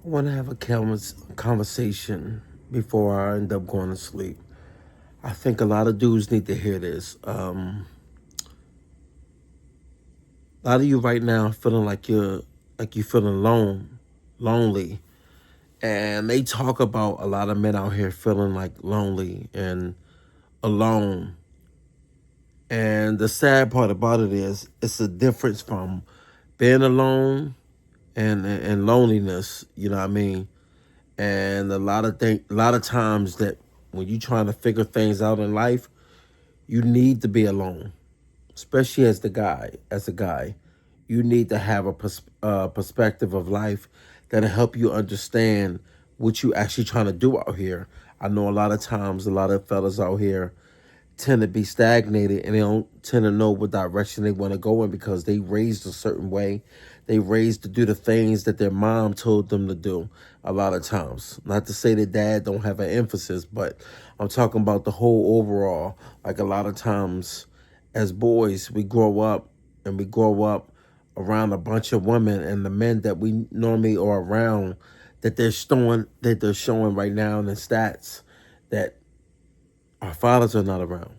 I want to have a conversation before I end up going to sleep. I think a lot of dudes need to hear this. A lot of you right now feeling like you feeling lonely, and they talk about a lot of men out here feeling like lonely and alone. And the sad part about it is, it's a difference from being alone and loneliness. You know what I mean? And a lot of times that when you're trying to figure things out in life, you need to be alone, especially as a guy. You need to have a perspective of life that'll help you understand what you actually trying to do out here. I know a lot of times, a lot of fellas out here tend to be stagnated and they don't tend to know what direction they want to go in because they raised a certain way. They raised to do the things that their mom told them to do a lot of times. Not to say that dad don't have an emphasis, but I'm talking about the whole overall. Like a lot of times as boys, we grow up around a bunch of women, and the men that we normally are around that they're showing right now in the stats that our fathers are not around.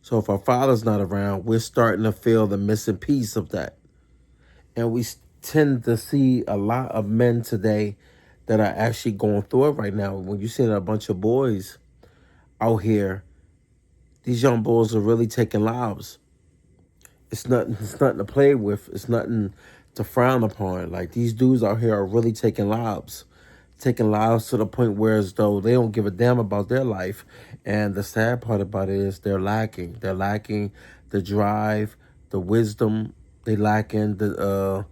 So if our father's not around, we're starting to feel the missing piece of that. And we tend to see a lot of men today that are actually going through it right now. When you see a bunch of boys out here, these young boys are really taking lives. It's nothing to play with. It's nothing to frown upon. Like, these dudes out here are really taking lives. Taking lives to the point where as though they don't give a damn about their life. And the sad part about it is they're lacking. They're lacking the drive, the wisdom. They lacking the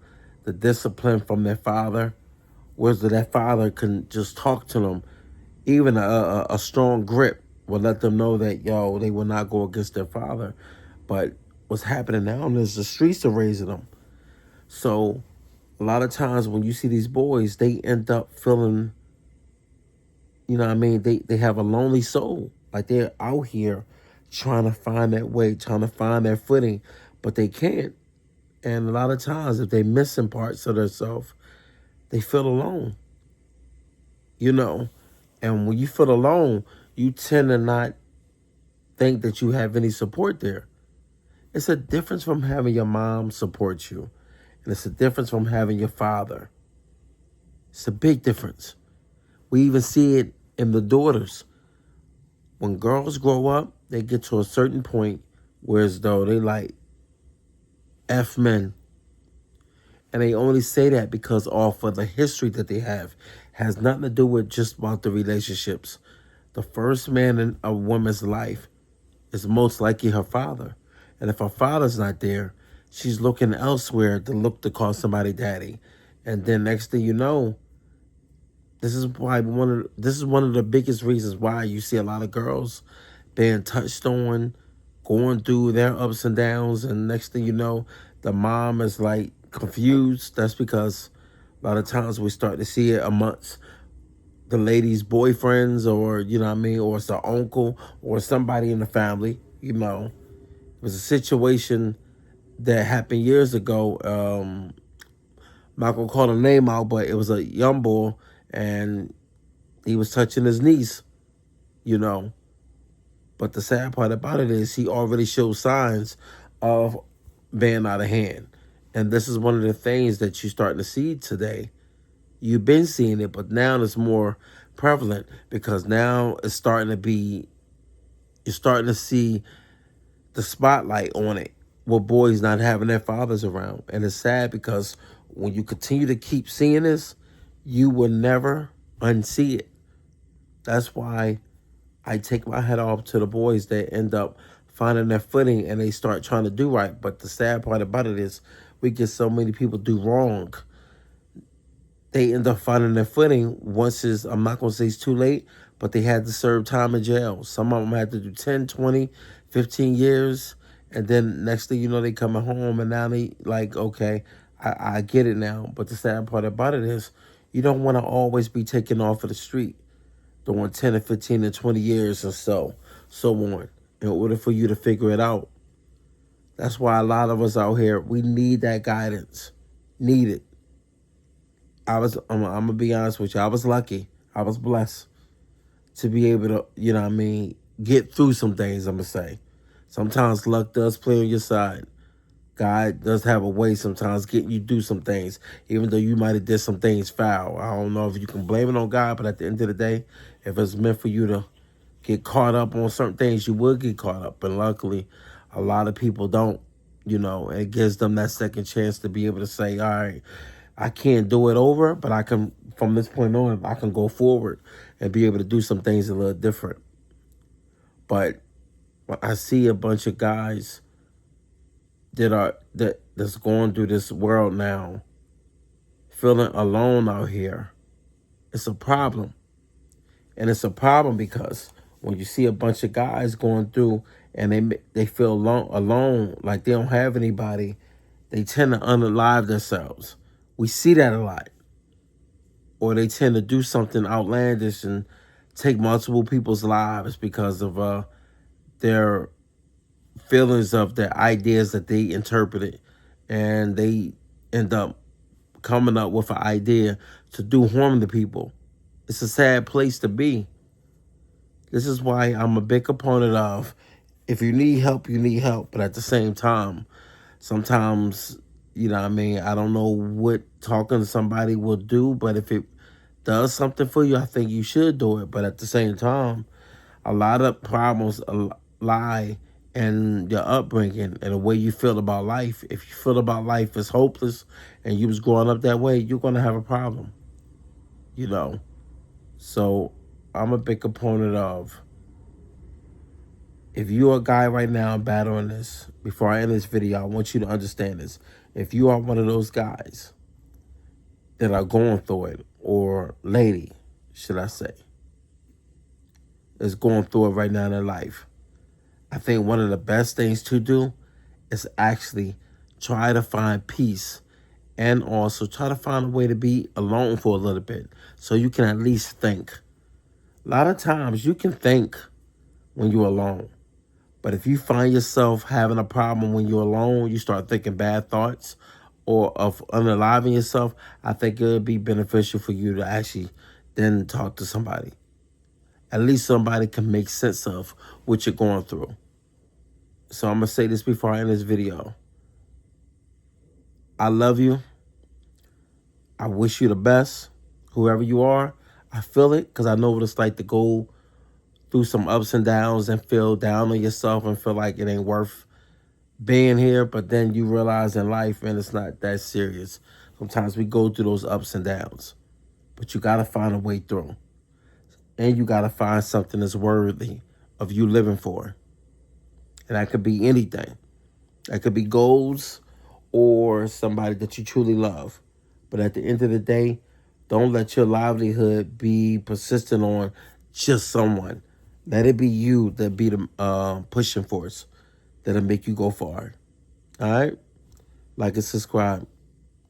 discipline from their father. Whereas that father can just talk to them. Even a strong grip will let them know that, yo, they will not go against their father. But what's happening now is the streets are raising them. So a lot of times when you see these boys, they end up feeling, you know what I mean, they have a lonely soul. Like, they're out here trying to find that way, trying to find their footing, but they can't. And a lot of times, if they missing parts of themselves, they feel alone, you know. And when you feel alone, you tend to not think that you have any support there. It's a difference from having your mom support you, and it's a difference from having your father. It's a big difference. We even see it in the daughters. When girls grow up, they get to a certain point where as though they like F men. And they only say that because off of the history that they have. Has nothing to do with just about the relationships. The first man in a woman's life is most likely her father. And if her father's not there, she's looking elsewhere to look to call somebody daddy. And then next thing you know, this is one of the biggest reasons why you see a lot of girls being touched on, going through their ups and downs, and next thing you know, the mom is like confused. That's because a lot of times we start to see it amongst the lady's boyfriends, or you know what I mean, or it's the uncle or somebody in the family. You know, it was a situation that happened years ago. I'm not gonna call the name out, but it was a young boy, and he was touching his niece, you know. But the sad part about it is he already showed signs of being out of hand. And this is one of the things that you're starting to see today. You've been seeing it, but now it's more prevalent because now it's starting to be, you're starting to see the spotlight on it with boys not having their fathers around. And it's sad because when you continue to keep seeing this, you will never unsee it. That's why I take my hat off to the boys that end up finding their footing and they start trying to do right. But the sad part about it is we get so many people do wrong. They end up finding their footing once I'm not going to say it's too late, but they had to serve time in jail. Some of them had to do 10, 20, 15 years. And then next thing you know, they coming home and now they like, okay, I get it now. But the sad part about it is you don't want to always be taken off of the street doing 10 and 15 and 20 years or so on, in order for you to figure it out. That's why a lot of us out here, we need that guidance. Need it. I'm gonna be honest with you. I was lucky. I was blessed to be able to, you know what I mean, get through some things, I'm gonna say. Sometimes luck does play on your side. God does have a way sometimes getting you through some things, even though you might have did some things foul. I don't know if you can blame it on God, but at the end of the day, if it's meant for you to get caught up on certain things, you will get caught up. And luckily, a lot of people don't, you know, and it gives them that second chance to be able to say, all right, I can't do it over, but I can, from this point on, I can go forward and be able to do some things a little different. But when I see a bunch of guys that's going through this world now, feeling alone out here, it's a problem. And it's a problem because when you see a bunch of guys going through and they feel alone, like they don't have anybody, they tend to unalive themselves. We see that a lot. Or they tend to do something outlandish and take multiple people's lives because of their feelings of their ideas that they interpreted, and they end up coming up with an idea to do harm to people. It's a sad place to be. This is why I'm a big opponent of, if you need help, you need help. But at the same time, sometimes, you know what I mean, I don't know what talking to somebody will do, but if it does something for you, I think you should do it. But at the same time, a lot of problems lie in your upbringing and the way you feel about life. If you feel about life as hopeless and you was growing up that way, you're going to have a problem, you know. So I'm a big opponent of, if you're a guy right now battling this, before I end this video, I want you to understand this. If you are one of those guys that are going through it, or lady, should I say, is going through it right now in their life, I think one of the best things to do is actually try to find peace, and also try to find a way to be alone for a little bit so you can at least think. A lot of times you can think when you're alone, but if you find yourself having a problem when you're alone, you start thinking bad thoughts or of unaliving yourself, I think it would be beneficial for you to actually then talk to somebody. At least somebody can make sense of what you're going through. So I'm going to say this before I end this video. I love you. I wish you the best, whoever you are. I feel it because I know what it's like to go through some ups and downs and feel down on yourself and feel like it ain't worth being here. But then you realize in life, man, it's not that serious. Sometimes we go through those ups and downs, but you got to find a way through. And you got to find something that's worthy of you living for. And that could be anything. That could be goals or somebody that you truly love. But at the end of the day, don't let your livelihood be persistent on just someone. Let it be you that be the pushing force that'll make you go far. All right? Like and subscribe.